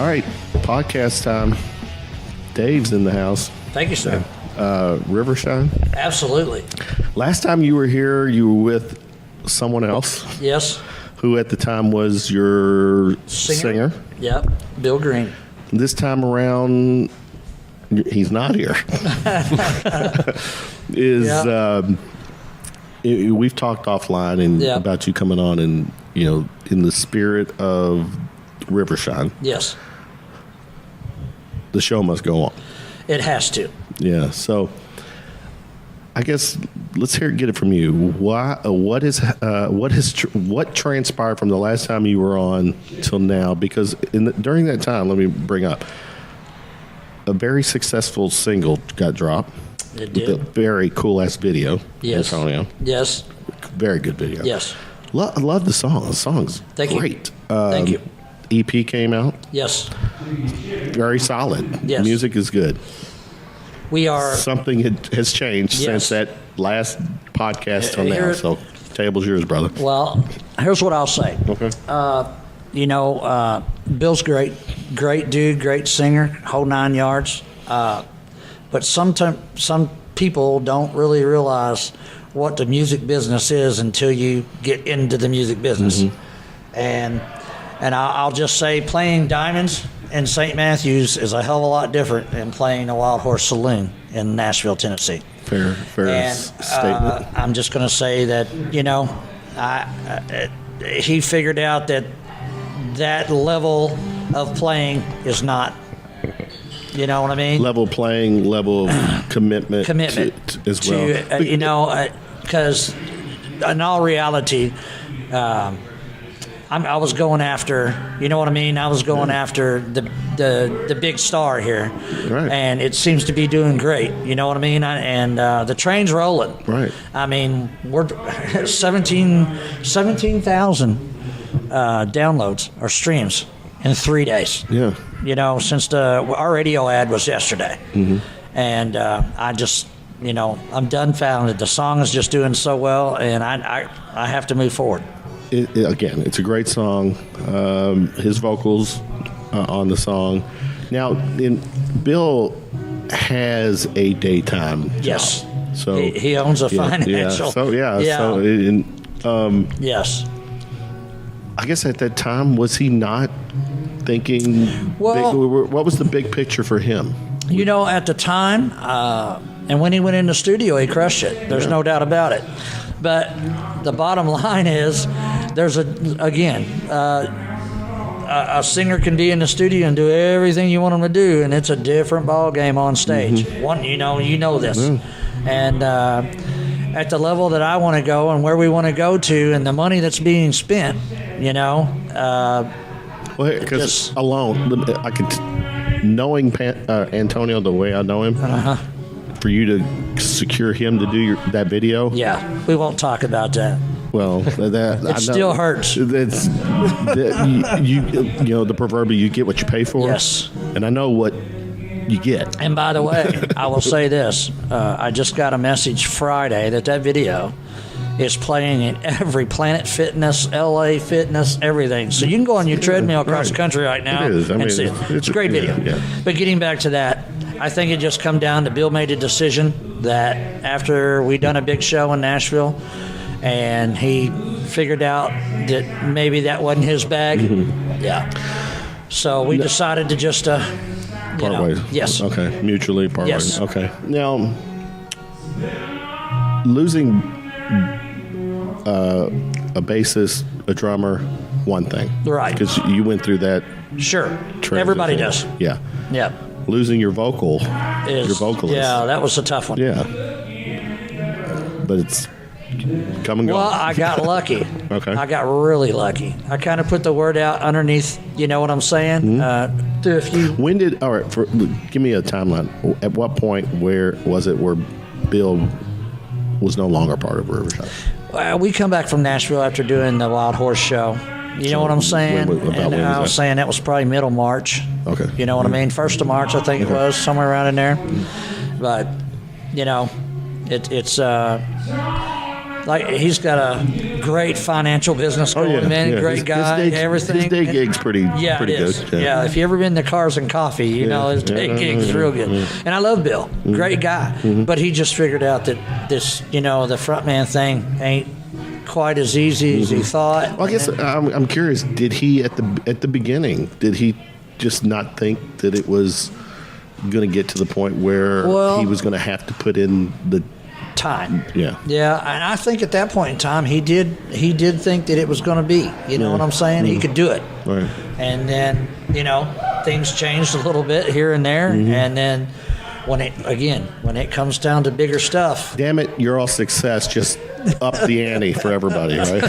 All right, podcast time. Dave's in the house. Thank you, sir. Rivershine. Absolutely. Last time you were here, you were with someone else. Yes. Who at the time was your singer. Yep. Bill Green. This time around, he's not here. We've talked offline and about you coming on, and in the spirit of Rivershine. Yes. The show must go on. It has to. Yeah. So, I guess let's get it from you. What transpired from the last time you were on till now? Because during that time, let me bring up a very successful single got dropped. It did. With a very cool ass video. Yes. Antonio. Yes. Very good video. Yes. I love the song. The song's great. Thank you. EP came out. Yes. Very solid. Yes. Music is good. We are. Something has changed since that last podcast till now. So, table's yours, brother. Well, here's what I'll say. Okay. Bill's great dude, great singer, whole 9 yards. But some people don't really realize what the music business is until you get into the music business. Mm-hmm. And I'll just say playing Diamonds in St. Matthews is a hell of a lot different than playing a Wild Horse Saloon in Nashville, Tennessee. Fair statement. I'm just going to say that, he figured out that level of playing is not, you know what I mean? Level playing, level of commitment as well. Because in all reality, I was going after, you know what I mean? I was going after the big star here. Right. And it seems to be doing great, you know what I mean? The train's rolling. Right. I mean, we're 17,000 downloads or streams in 3 days. Yeah. Since our radio ad was yesterday. Mm-hmm. And I just, I'm dumbfounded. The song is just doing so well, and I have to move forward. Again, it's a great song. His vocals on the song. Now, Bill has a daytime job. Yes. So he owns a financial. Yes. I guess at that time, was he not thinking? What was the big picture for him? At the time, and when he went in the studio, he crushed it. There's no doubt about it. But the bottom line is, there's a singer can be in the studio and do everything you want them to do, and it's a different ball game on stage. Mm-hmm. You know this, and at the level that I want to go and where we want to go to, and the money that's being spent, because alone, I could, knowing Antonio the way I know him. For you to secure him to do that video? Yeah, we won't talk about that. Well, it still hurts. It's the proverbial, you get what you pay for. Yes. And I know what you get. And by the way, I will say this. I just got a message Friday that video is playing in every Planet Fitness, LA Fitness, everything. So you can go on your treadmill across the country right now and see it. It's a great video. Yeah. But getting back to that, I think it just come down to Bill made a decision that after we done a big show in Nashville, and he figured out that maybe that wasn't his bag. Mm-hmm. Yeah. So we decided to just part ways. Yes. Okay. Mutually part ways. Okay. Now, losing a bassist, a drummer, one thing. Right. Because you went through that. Sure. Transition. Everybody does. Yeah. Yeah. Losing your vocalist. Yeah, that was a tough one. Yeah. But it's come and go. Well, I got lucky. Okay. I got really lucky. I kind of put the word out underneath, you know what I'm saying? Mm-hmm. Through a few. When did, all right, give me a timeline. At what point, where was it where Bill was no longer part of Riverside? We come back from Nashville after doing the Wild Horse show. You know what I'm saying? I was saying that was probably middle March. Okay. You know what I mean? 1st of March, I think it was, somewhere around in there. But, it's like he's got a great financial business going, man. Great guy, everything. His day gig's pretty it is. good. Yeah, if you ever been to Cars and Coffee, you know his day gig's real good. And I love Bill, great guy. But he just figured out that this, the frontman thing ain't quite as easy as he thought. Well, I guess I'm curious. Did he at the beginning? Did he just not think that it was going to get to the point where he was going to have to put in the time? Yeah, and I think at that point in time he did think that it was going to be. You know what I'm saying? He could do it. Right. And then things changed a little bit here and there, and then when it comes down to bigger stuff, damn it, you're all success. Just up the ante for everybody, right?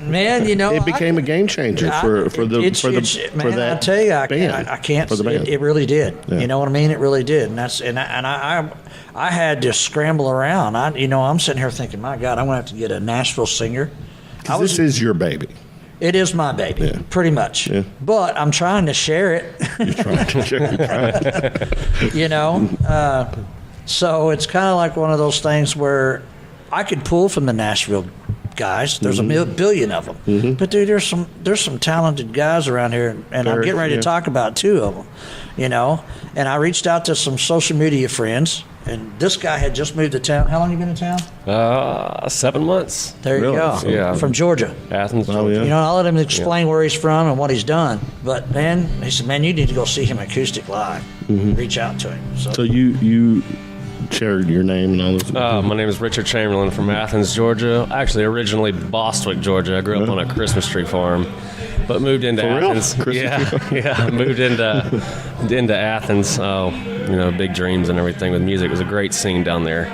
Man, it became a game changer for that. I tell you, band, I can't. For the band. It really did. Yeah. You know what I mean? It really did. And I had to scramble around. I'm sitting here thinking, my God, I'm gonna have to get a Nashville singer. This is your baby. It is my baby, pretty much. Yeah. But I'm trying to share it. You're trying to share it. So it's kind of like one of those things where I could pull from the Nashville guys. There's a billion of them. But dude, there's some talented guys around here, and I'm getting ready to talk about two of them. And I reached out to some social media friends, and this guy had just moved to town. How long you been in town? 7 months. There you go. Yeah. From Georgia. Athens, Georgia. I'll let him explain where he's from and what he's done. But man, he said, man, you need to go see him acoustic live. Reach out to him. So you shared your name and all this? My name is Richard Chamberlain from Athens, Georgia. Actually, originally Bostwick, Georgia. I grew up on a Christmas tree farm, but moved into Athens. Moved into Athens. Big dreams and everything with music. It was a great scene down there.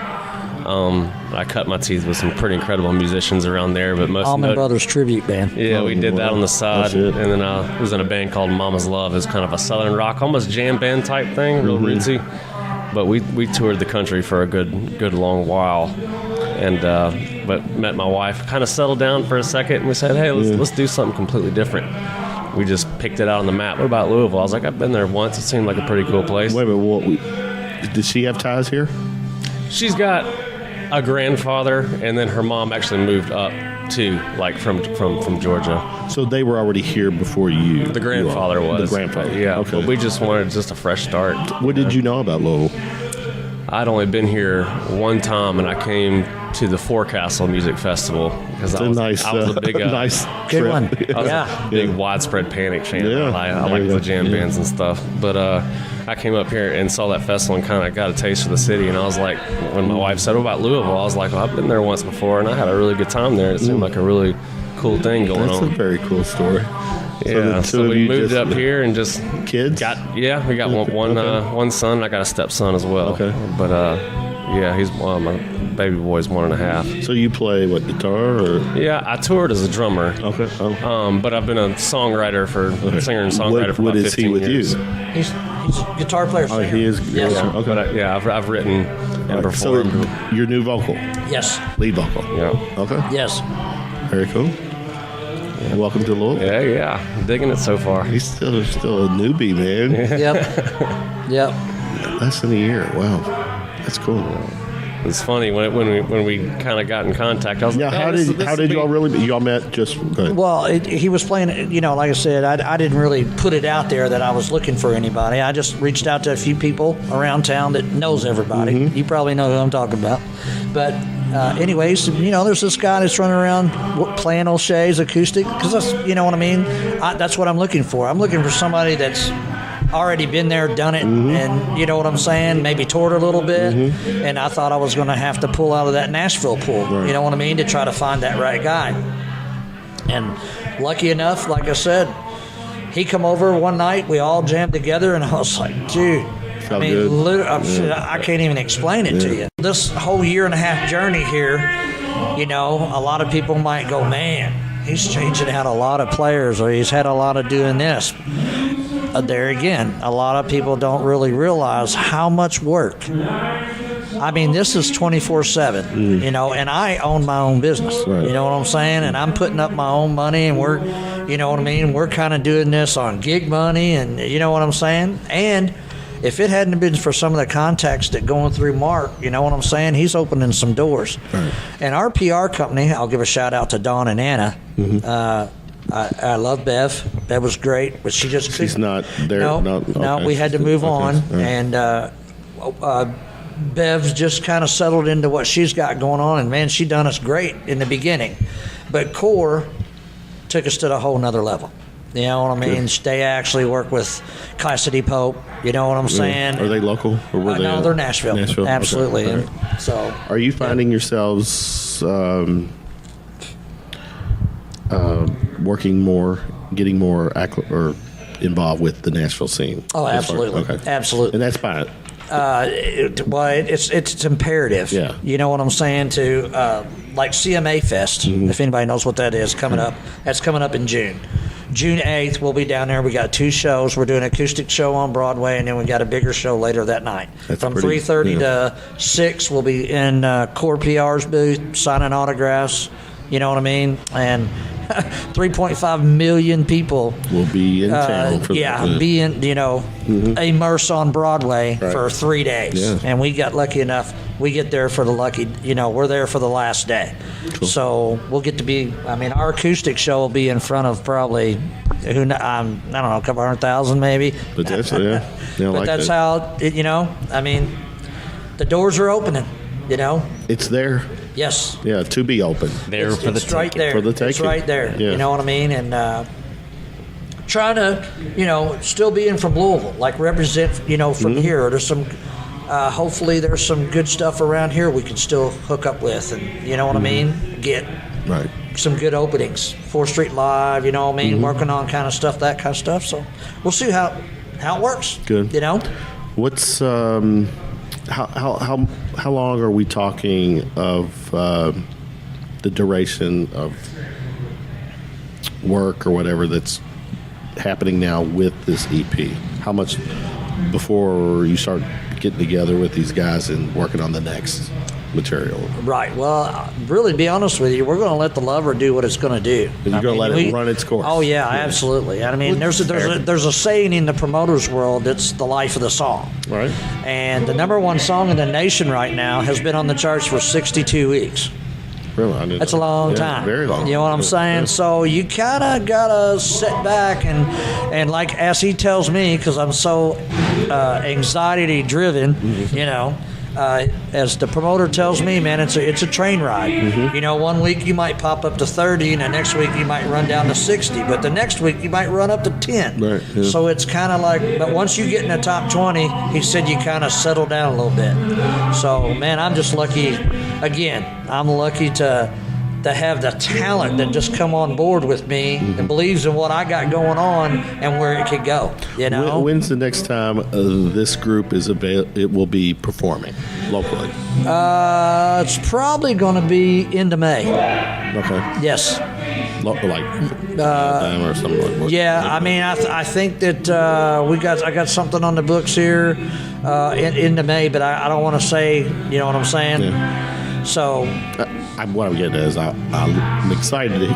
I cut my teeth with some pretty incredible musicians around there, but most Allman Brothers tribute band. Yeah, we did that on the side, and then I was in a band called Mama's Love. It's kind of a southern rock, almost jam band type thing, real rootsy. But we toured the country for a good long while, and but met my wife, kind of settled down for a second, and we said, hey, let's do something completely different. We just picked it out on the map. What about Louisville? I was like, I've been there once. It seemed like a pretty cool place. Wait a minute, did she have ties here? She's got a grandfather, and then her mom actually moved up too, like from Georgia. So they were already here before you. The grandfather was. The grandfather. Yeah. Okay. But we just wanted just a fresh start. What did you know about Louisville? I'd only been here one time, and I came to the Forecastle Music Festival because I was a big nice trip. good one. I was a big Widespread Panic fan. Yeah. I like the jam bands and stuff. But I came up here and saw that festival and kind of got a taste of the city. And I was like, when my wife said, what about Louisville? I was like, well, I've been there once before, and I had a really good time there. It seemed like a really cool thing going on. That's a very cool story. Yeah, so we moved up here and just kids. We got one son. I got a stepson as well. Okay, but he's my baby boy's 1.5. So you play what, guitar or? Yeah, I toured as a drummer. Okay. But I've been a singer and songwriter for about 15 years. He's a guitar player. Oh, he is. Yes. Okay. But I've written and performed. So your new vocal. Yes. Lead vocal. Yeah. Okay. Yes. Very cool. Yeah. Welcome to Louisville. Yeah. Digging it so far. He's still a newbie, man. Yep. Less than a year. Wow. That's cool. It's funny when we kind of got in contact. I was like, how did y'all really? Y'all met just? Go ahead. Well, he was playing. Like I said, I didn't really put it out there that I was looking for anybody. I just reached out to a few people around town that knows everybody. You probably know who I'm talking about. But anyways, there's this guy that's running around playing O'Shea's acoustic because that's, what I mean. That's what I'm looking for. I'm looking for somebody that's already been there, done it, and you know what I'm saying, maybe toured a little bit, and I thought I was going to have to pull out of that Nashville pool, you know what I mean, to try to find that right guy. And lucky enough, like I said, he come over one night, we all jammed together, and I was like, dude, I mean, I can't even explain it to you. This whole 1.5-year journey here, a lot of people might go, man, he's changing out a lot of players, or he's had a lot of doing this. There again, a lot of people don't really realize how much work. I mean, this is 24/7, and I own my own business. Right. You know what I'm saying? And I'm putting up my own money, and we're kind of doing this on gig money, and you know what I'm saying? And if it hadn't been for some of the contacts that going through Mark, you know what I'm saying? He's opening some doors. Right. And our PR company, I'll give a shout out to Dawn and Anna. I love Bev. Bev was great, but she just She's not there. No, Okay. we had to move on, All right. and Bev's just kind of settled into what she's got going on, and man, she done us great in the beginning. But Core took us to the whole nother level. You know what I mean? Good. They actually work with Cassidy Pope. You know what I'm saying? Are they local? Or were they No, they're Nashville. Nashville? Absolutely. Okay. And so, Are you finding yourselves working more, getting more or involved with the Nashville scene? oh, absolutely, Okay. absolutely. And that's fine. It's imperative. Yeah. You know what I'm saying? To like CMA Fest, if anybody knows what that is, coming up. That's coming up in June. June 8th, we'll be down there. We got 2 shows. We're doing an acoustic show on Broadway, and then we got a bigger show later that night. That's From pretty- 3:30 to 6, we'll be in Core PR's booth signing autographs. You know what I mean? And 3.5 million people We'll be in town for that. being, immersed on Broadway Right. for 3 days. Yeah. And we got lucky enough, we get there for the we're there for the last day. Cool. So we'll get to be, our acoustic show will be in front of probably, I don't know, a couple 100,000 maybe. But that's, yeah. Yeah, I But like that's that. how, the doors are opening, It's there. Yes. Yeah, to be open. There for the It's right taking. there. For the It's taking. right there. Yeah. You know what I mean? And trying to, still being from Louisville, like represent, from here. There's some, hopefully there's some good stuff around here we can still hook up with, and you know what I mean? Get Right. some good openings. 4th Street Live, you know what I mean? Working on kind of stuff, that kind of stuff. So we'll see how it works. Good. What's how long are we talking of the duration of work or whatever that's happening now with this EP? How much before you start getting together with these guys and working on the next material? Right. Well, really, to be honest with you, we're going to let the lover do what it's going to do. You're going to let it run its course. Oh yeah, absolutely. There's a saying in the promoters world. It's the life of the song. Right. And the number 1 song in the nation right now has been on the charts for 62 weeks. Really? I didn't That's a know. long Yeah, time. Very long. You know what I'm saying? Yeah. So you kind of gotta sit back and like as he tells me, because I'm so anxiety driven, as the promoter tells me, man, it's a train ride. One week you might pop up to 30, and the next week you might run down to 60, but the next week you might run up to 10. Right, yeah. So it's kind of like, but once you get in the top 20, he said you kind of settle down a little bit. So man, I'm just lucky. Again, I'm lucky to have the talent that just come on board with me and believes in what I got going on and where it could go. When's the next time this group it will be performing locally? It's probably going to be into May. Okay. Yes. Like or something like that. Yeah, I think that I got something on the books here into May, but I don't want to say, you know what I'm saying? Yeah. So what I'm getting at is I'm excited to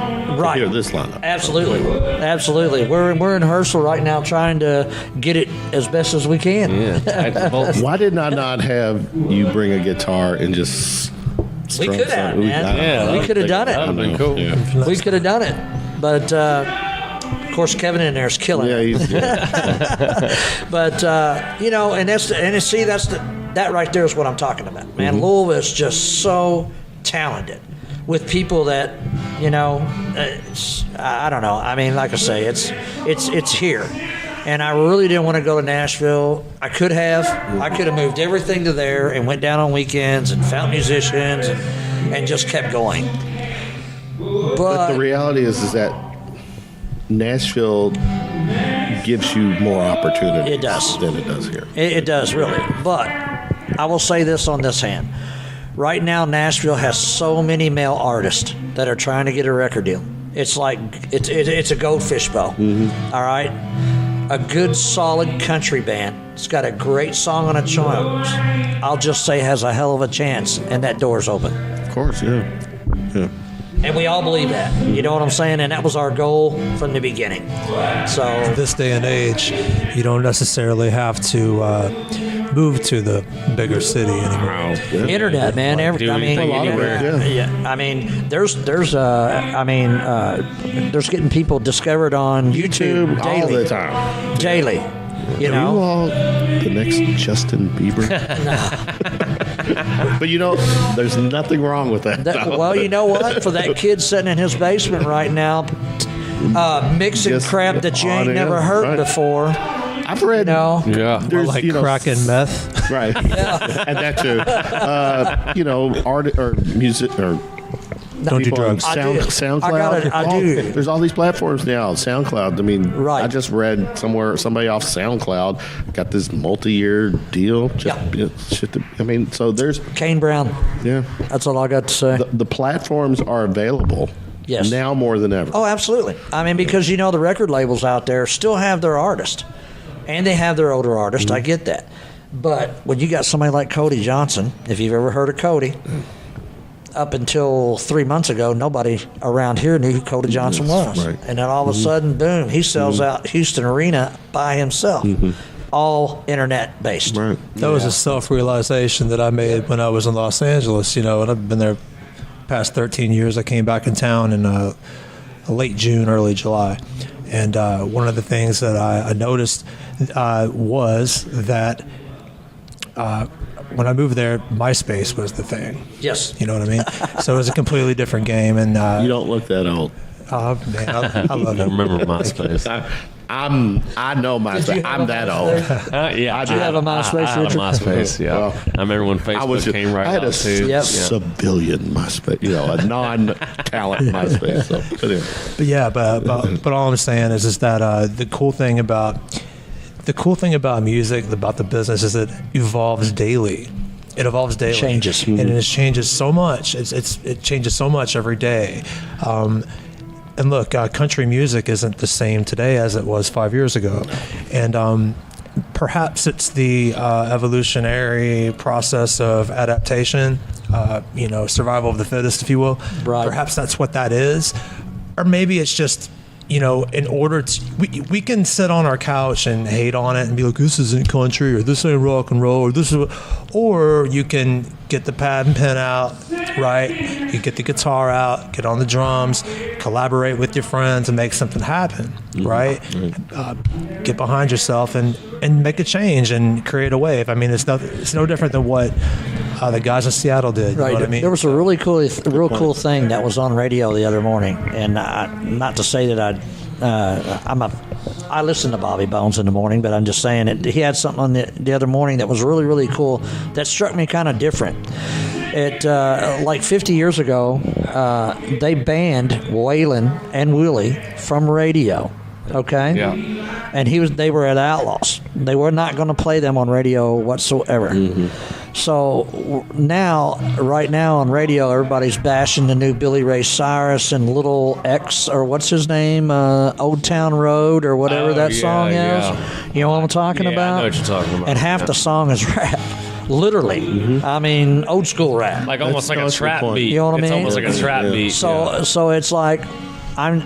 hear this lineup. Absolutely. We're in rehearsal right now trying to get it as best as we can. Yeah. Why did I not have you bring a guitar and just We could have, something? man. Yeah, we could have done it. That'd have been cool. Yeah. We could have done it. But, of course, Kevin in there is killing it. But, that right there is what I'm talking about, man. Louisville is just so talented with people that, I don't know. Like I say, it's here. And I really didn't want to go to Nashville. I could have moved everything to there and went down on weekends and found musicians and just kept going. But the reality is that Nashville gives you more opportunity. It does. Than it does here. It does, really. But I will say this on this hand. Right now, Nashville has so many male artists that are trying to get a record deal. It's like, it's a goldfish bowl. All right? A good, solid country band. It's got a great song on its own. I'll just say has a hell of a chance, and that door's open. Of course, yeah. And we all believe that. You know what I'm saying? And that was our goal from the beginning. So This day and age, you don't necessarily have to move to the bigger city anymore. internet, man. do I mean, anything anywhere. I mean, there's getting people discovered on YouTube all daily. the time. Daily. You Are know? you all the next Justin Bieber? But there's nothing wrong with that. Well, you know what? For that kid sitting in his basement right now, mixing Just crap that you ain't on never in, heard right. before. I've read. No. Yeah. There's Like crack and meth. right, and that too. Art or music or. Don't do people on drugs. I do. SoundCloud. I do. There's all these platforms now. SoundCloud. I mean, Right. I just read somebody off SoundCloud got this multi-year deal. So there's Kane Brown. yeah. That's all I got to say. The platforms are available. Yes. Now more than ever. Oh, absolutely. I mean, because the record labels out there still have their artists, and they have their older artists. I get that, but when you got somebody like Cody Johnson, if you've ever heard of Cody, up until 3 months ago, nobody around here knew who Cody Johnson was, right. and then all of a sudden, boom, he sells out Houston Arena by himself, all internet based. Right. That was a self-realization that I made when I was in Los Angeles, and I've been there past 13 years. I came back in town in late June, early July. And one of the things that I noticed was that when I moved there, MySpace was the thing. Yes. You know what I mean? So it was a completely different game. And You don't look that old. man, I love I it. remember MySpace. I know MySpace. I'm that old. Yeah, Did you have a MySpace, I had a Richard? MySpace, yeah. Well, I remember when Facebook came right I had out, a too. Yep. civilian MySpace, a non-talent MySpace. So, but anyway. But yeah, but all I'm saying is that the cool thing about music, about the business, is it evolves daily. It evolves daily. Changes. And it changes so much. It changes so much every day. And look, country music isn't the same today as it was 5 years ago. And perhaps it's the evolutionary process of adaptation, survival of the fittest, if you will. Right. Perhaps that's what that is. Or maybe it's just, in order to, we can sit on our couch and hate on it and be like, this isn't country, or this ain't rock and roll, or you can get the pad and pen out, right? You get the guitar out, get on the drums, collaborate with your friends and make something happen, right? Get behind yourself and make a change and create a wave. I mean, it's no different than what the guys in Seattle did. You Right. know what I mean? There was a real cool thing that was on radio the other morning, and not to say that I listen to Bobby Bones in the morning, but I'm just saying it. He had something on the other morning that was really, really cool that struck me kind of different. It like 50 years ago, they banned Waylon and Willie from radio. Okay. Yeah. And they were at Outlaws. They were not going to play them on radio whatsoever. So right now on radio, everybody's bashing the new Billy Ray Cyrus and Little X, or what's his name, Old Town Road, or whatever that song is. yeah. You know what I'm talking Yeah, about? I know what you're talking about. And half the song is rap. Literally. I mean, old school rap. Like almost like a That's the trap point. beat. You know what I It's mean? almost like a trap beat. So it's like I'm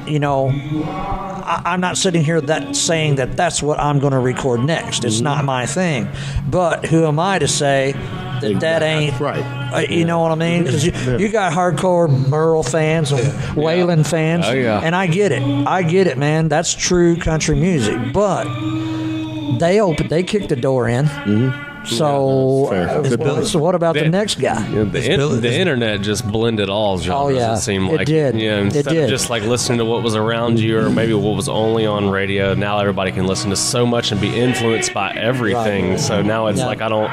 not sitting here saying that that's what I'm going to record next. It's not my thing. But who am I to say that ain't right? You know what I mean? Because you got hardcore Merle fans and Waylon fans, Oh, yeah. and I get it, man. That's true country music, but they kicked the door in. So, so what about the next guy? Yeah, the internet just blended all genres. Oh, yeah. It seemed It like did. Yeah, It instead did. of just like listening to what was around you, or maybe what was only on radio. Now everybody can listen to so much and be influenced by everything. Right. So now it's Yeah. like I don't.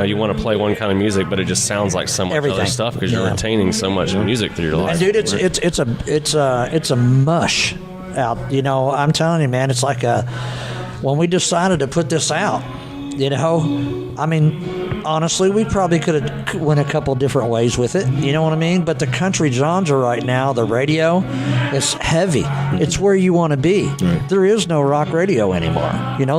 You want to play one kind of music, but it just sounds like so much Everything. other stuff because you're Yeah. retaining so much music through your life. And dude, it's a mush out. I'm telling you, man. It's like when we decided to put this out. I mean, honestly, we probably could have went a couple different ways with it. You know what I mean? But the country genre right now, the radio, is heavy. It's where you want to be. Right. There is no rock radio anymore.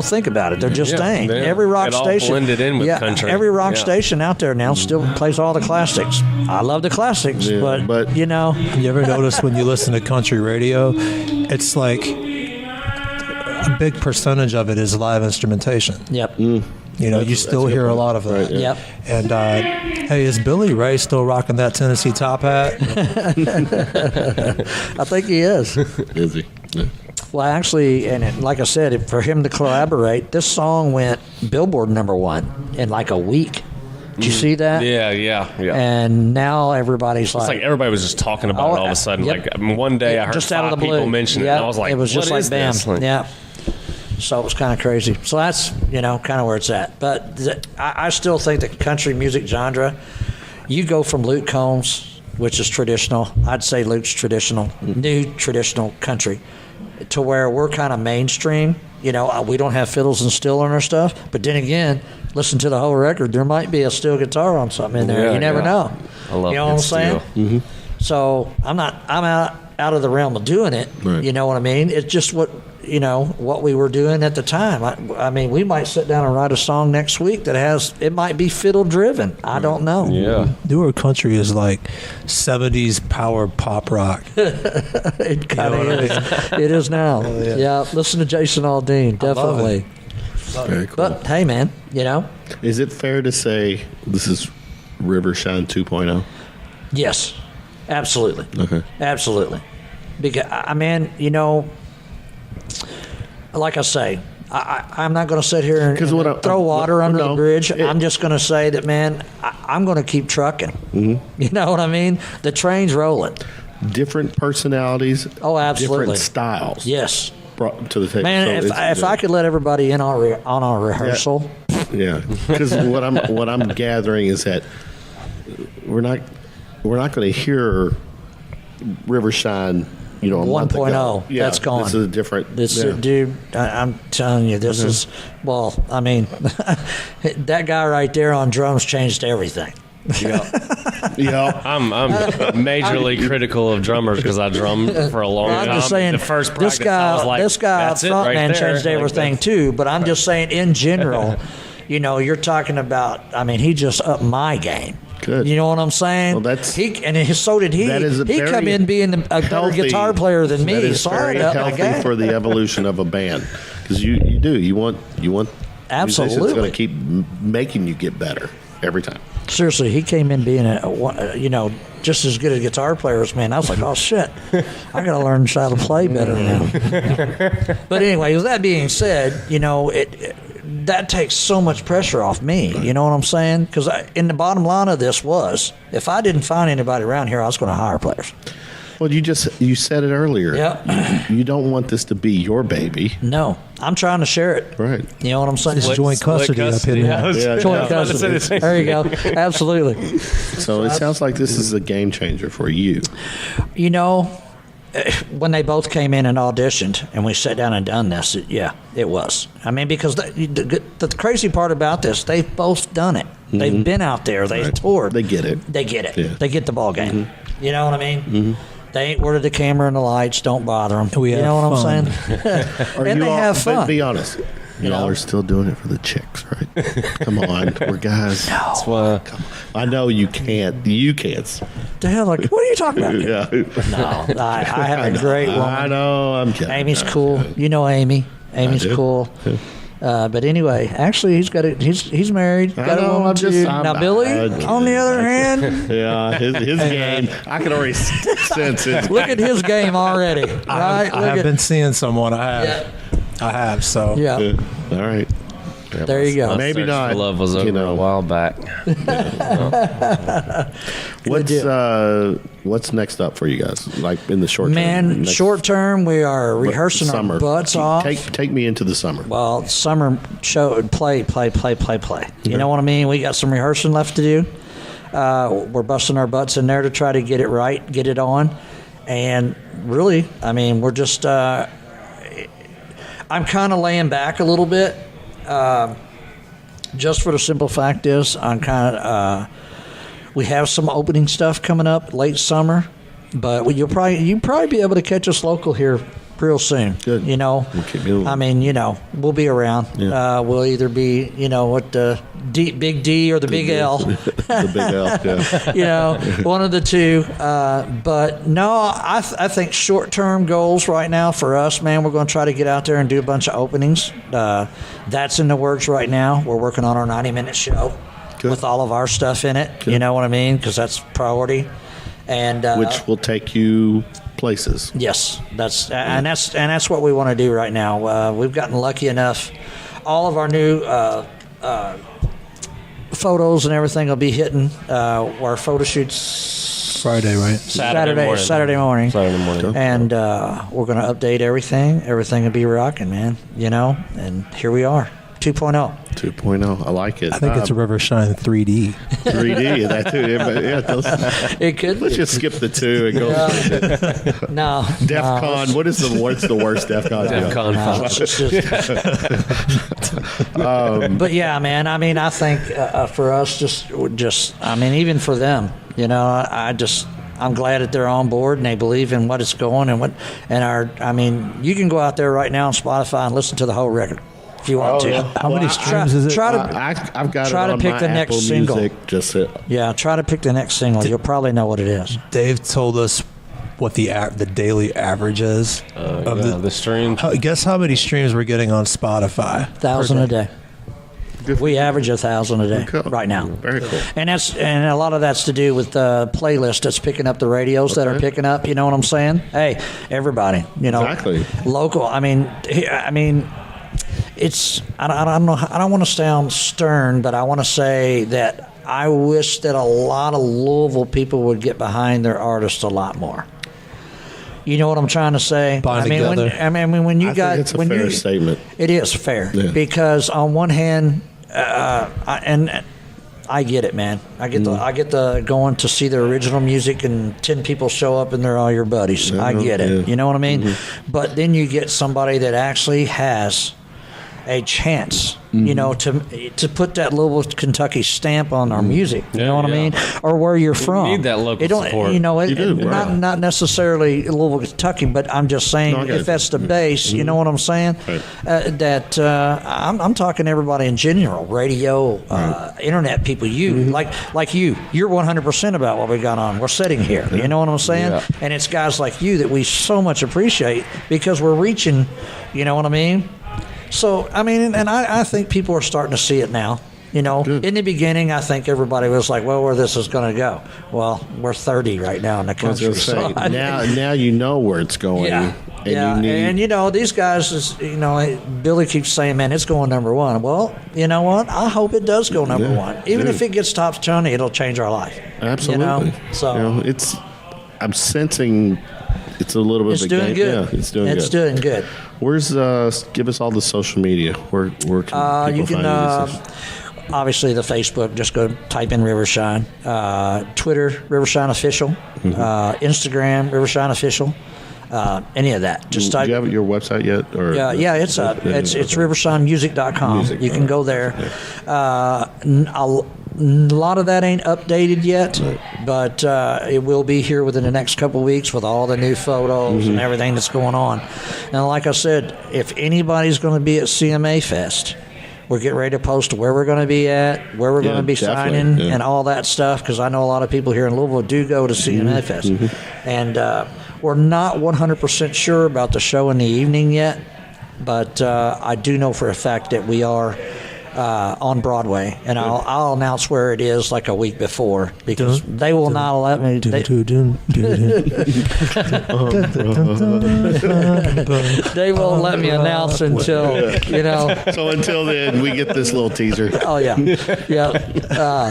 Think about it. There just ain't. Every rock station blended in with country. Every rock station out there now still plays all the classics. I love the classics, but you ever notice when you listen to country radio, it's like a big percentage of it is live instrumentation. Yep. You still hear a lot of that. Right, yeah. Yep. And hey, is Billy Ray still rocking that Tennessee top hat? I think he is. Is he? Yeah. Well, actually, like I said, for him to collaborate, this song went Billboard #1 in like a week. Did you see that? Yeah. And now everybody's it's like everybody was just talking about it all of a sudden. Yep. Like one day I heard just 5 out of the people blue. mention it, and I was like, it was just what like is bam. this? Like, yeah. So it was kind of crazy. So that's, kind of where it's at. But I still think the country music genre, you go from Luke Combs, which is traditional. I'd say Luke's traditional, new traditional country, to where we're kind of mainstream. We don't have fiddles and steel on our stuff. But then again, listen to the whole record. There might be a steel guitar on something in there. Yeah, you never know. I love what I'm saying? Mm-hmm. So I'm out of the realm of doing it. Right. You know what I mean? It's just what we were doing at the time. I mean, we might sit down and write a song next week it might be fiddle driven. I don't know. Yeah. Newer country is like 70s power pop rock. It kind of is. It is now. Yeah. Listen to Jason Aldean. Definitely. Very cool. But hey, man, Is it fair to say this is Rivershine 2.0? Yes. Absolutely. Okay. Absolutely. Because, like I say, I'm not going to sit here and throw water under the bridge. I'm just going to say that, man, I'm going to keep trucking. Mm-hmm. You know what I mean? The train's rolling. Different personalities. Oh, absolutely. Different styles. Yes. Brought to the table. Man, so if I could let everybody in on our rehearsal. Yeah. Because what I'm gathering is that we're not going to hear Rivershine. A month ago. 1.0, that's gone. This is a different. Dude, I'm telling you, this is. Well, I mean, that guy right there on drums changed everything. Yeah. I'm majorly critical of drummers because I drummed for a long time. I'm just saying, the first practice, I was like, this guy frontman changed everything too. But I'm just saying, in general, you're talking about. I mean, he just upped my game. Good. You know what I'm saying? Well, so did he. That is he come in being a better guitar player than me. That is very healthy for the evolution of a band, because you want absolutely musicians going to keep making you get better every time. Seriously, he came in being just as good a guitar player as me, and I was like, oh shit, I got to learn how to play better now. But anyway, with that being said, that takes so much pressure off me. Right. You know what I'm saying? Because in the bottom line of this was, if I didn't find anybody around here, I was going to hire players. Well, you said it earlier. Yeah. You don't want this to be your baby. No, I'm trying to share it. Right. You know what I'm saying? It's joint custody up in there. Joint custody. There you go. Absolutely. So it sounds like this is a game changer for you. When they both came in and auditioned and we sat down and done this, it was. I mean, because the crazy part about this, they've both done it. Mm-hmm. They've been out there. They've toured. They get it. Yeah. They get the ball game. Mm-hmm. You know what I mean? Mm-hmm. They ain't worried the camera and the lights. Don't bother them. You know what I'm saying? And they have fun. But be honest. Y'all are still doing it for the chicks, right? Come on, we're guys. No. Come on. I know you can't. You can't. The hell, what are you talking about? Yeah. No, I have a great woman. I know. I'm kidding. Amy's cool. You know Amy. Amy's cool. But anyway, actually, he's married. Got a woman too. Now, Billy, on the other hand, yeah, his game. I can already sense it. Look at his game already. Right? I have been seeing someone. I have. Yeah. I have. So yeah. All right. Yeah, there you go. Maybe not. Love was over a while back. What's next up for you guys? Like in the short term? Man, short term, we are rehearsing our butts off. Take me into the summer. Well, summer show, play. You know what I mean? We got some rehearsing left to do. We're busting our butts in there to try to get it right, get it on. And really, I mean, we're just... I'm kind of laying back a little bit. Just for the simple fact is, I'm kind of we have some opening stuff coming up late summer, but you'll probably be able to catch us local here real soon. Good. You know, We'll keep moving. I mean, you know, we'll be around. Yeah. We'll either be, you know, at the big D or the big L. The big L, yeah. You know, one of the two. But no, I think short-term goals right now for us, man, we're going to try to get out there and do a bunch of openings. That's in the works right now. We're working on our 90-minute show with all of our stuff in it. Good. You know what I mean? Because that's priority. And Which will take you places. yes, that's what we want to do right now. We've gotten lucky enough. All of our new photos and everything will be hitting our photo shoots Friday, right? Saturday morning. And we're going to update everything. Everything will be rocking, man. You know, and here we are, 2.0. 2.0. I like it. I think it's a Rivershine 3D. 3D. That too. Yeah, It could let's be. just skip the 2 and go. No. DEF CON. What's the worst DEF CON? DEF CON No, it's just- but yeah, man. I mean, I think for us, just I mean, even for them, you know, I'm glad that they're on board and they believe in what it's going I mean, you can go out there right now on Spotify and listen to the whole record if you want to. How many streams is it? Try to I've got try it to on pick my the next Apple single. Music. Just try to pick the next single. You'll probably know what it is. Dave told us what the daily average is of the streams. Guess how many streams we're getting on Spotify? 1,000 a day. We average 1,000 a day Cool. right now. Very cool. And a lot of that's to do with the playlist that's picking up the radios that are Okay. picking up. You know what I'm saying? Hey, everybody. You know, Exactly. local. I mean, it's. I don't know. I don't want to sound stern, but I want to say that I wish that a lot of Louisville people would get behind their artists a lot more. You know what I'm trying to say? Bind When, together. when you I got think it's a when fair you statement. it is fair Yeah. because on one hand, and I get it, man. I get the going to see the original music and 10 people show up and they're all your buddies. I get it. Yeah. You know what I mean? But then you get somebody that actually has a chance, you know, to put that Louisville, Kentucky stamp on our music. You know what I mean? Or where you're from. need that local It don't- support. You know, You do, right. not necessarily Louisville, Kentucky, but I'm just saying No, I get if it. that's the base, you know what I'm saying? Right. I'm talking everybody in general, radio, internet people. Like you're 100% about what we got on. We're sitting here. You know what I'm saying? Yeah. And it's guys like you that we so much appreciate because we're reaching. You know what I mean? So I mean, and I think people are starting to see it now. You know, in the beginning, I think everybody was like, "Well, where this is going to go?" Well, we're 30 right now in the I was country. gonna say, so I think- now you know where it's going. yeah, And yeah, you need, and you know these guys is Billy keeps saying, "Man, it's going number one." Well, you know what? I hope it does go number Yeah, one. Even dude. if it gets top 20, it'll change our life. absolutely. You know? So You know, I'm sensing it's a little bit it's of a doing game. good. Yeah, it's doing It's good. doing good. Where's give us all the social media? Where can people You can find you? obviously the Facebook. Just go type in Rivershine. Twitter, Rivershine Official. Instagram, Rivershine Official. Any of that. Just Do type. you have your website yet? Or Yeah, it's up. It's rivershinemusic.com. Music, You can right. go there. A lot of that ain't updated yet, but it will be here within the next couple of weeks with all the new photos and everything that's going on. And like I said, if anybody's going to be at CMA Fest, we're getting ready to post where we're going to be at, where we're Yeah, going to be definitely, signing, yeah. and all that stuff, because I know a lot of people here in Louisville do go to CMA Fest. And we're not 100% sure about the show in the evening yet, but I do know for a fact that we are on Broadway, and I'll announce where it is like a week before because they will not let me. They won't let me announce until So until then, we get this little teaser. Oh yeah.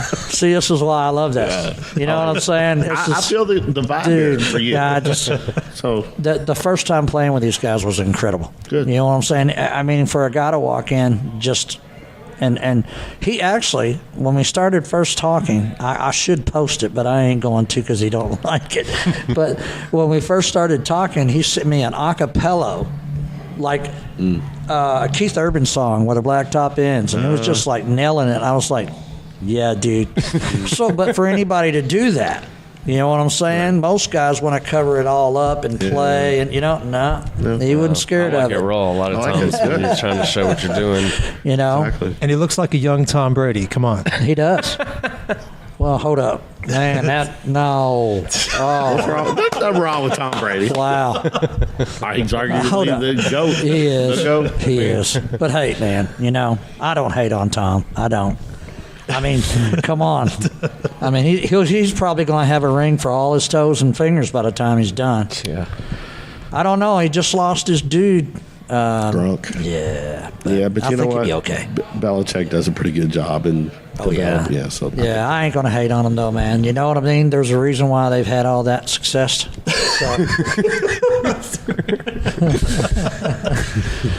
See, this is why I love this. You know what I'm saying? It's I just- feel the vibe here dude. for you. Yeah, I just So the first time playing with these guys was incredible. Good. You know what I'm saying? I mean, for a guy to walk in just. And he actually, when we started first talking, I should post it, but I ain't going to because he don't like it. But when we first started talking, he sent me an acapella, like a Keith Urban song where the blacktop ends, and it was just like nailing it. I was like, yeah, dude. So, but for anybody to do that, you know what I'm saying? Right. Most guys want to cover it all up and play, and he wasn't scared I like of it. it raw a lot of times. When you're trying to show what you're doing. You know, Exactly. And he looks like a young Tom Brady. Come on. he does. Well, hold up, man. No. Oh, There's nothing wrong with Tom Brady. wow. He's Hold up. arguably the GOAT. He is. The GOAT. He is. But hey, man, I don't hate on Tom. I don't. I mean, come on. I mean, he's probably going to have a ring for all his toes and fingers by the time he's done. Yeah. I don't know. He just lost his dude. Drunk. Yeah. But you know I think what? he'd be okay. Belichick does a pretty good job in developing. Yeah. So Yeah, I ain't going to hate on him, though, man. You know what I mean? There's a reason why they've had all that success. So.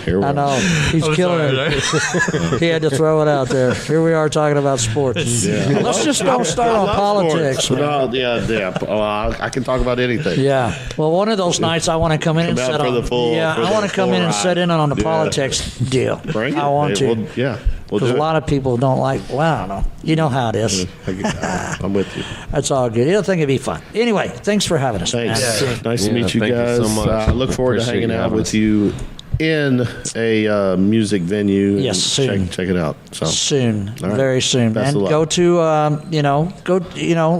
Here we I are. know. He's killing it. He had to throw it out there. Here we are talking about sports. Yeah. Let's just don't start on politics. Sports. No, yeah. Well, I can talk about anything. Yeah. Well, one of those nights I want to come in and Come out sit for on. the full- yeah, for I the want to come full in and ride. sit in on the Yeah. politics deal. Bring it. I want Hey, to. We'll Because do a lot it. of people don't like. Well, I don't know. You know how it is. I'm with you. That's all good. I think it'd be fun. Anyway, thanks for having us. Thanks. Man. Nice to Yeah, meet you thank you guys. so much. I look forward to Appreciate hanging you out having with us. you in a music venue. and Yes, soon. Check it out. So Soon, All right. very soon, Best man. of luck. Go to,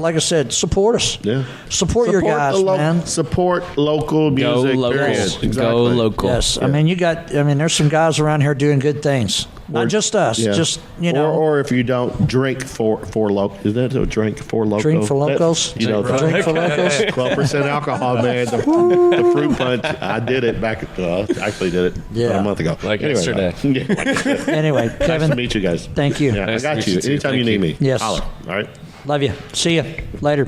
like I said, support us. yeah, Support your guys, the man. Support local Go music. local. Period. Exactly. Go local. Yes, I mean there's some guys around here doing good things. Not just us, Yeah. just or if you don't drink for local, is that a drink for local? Drink for locals? Drink for locals? 12% alcohol, man. The fruit punch. I did it back. Actually, did it Yeah. about a month ago. Like Anyway, yesterday. Yeah, like yesterday. Anyway, Nice to Kevin, meet you guys. thank you. Yeah, Nice I to got meet you. you too. Anytime Thank you need you. me, Yes. holler. All right. Love you. See you later.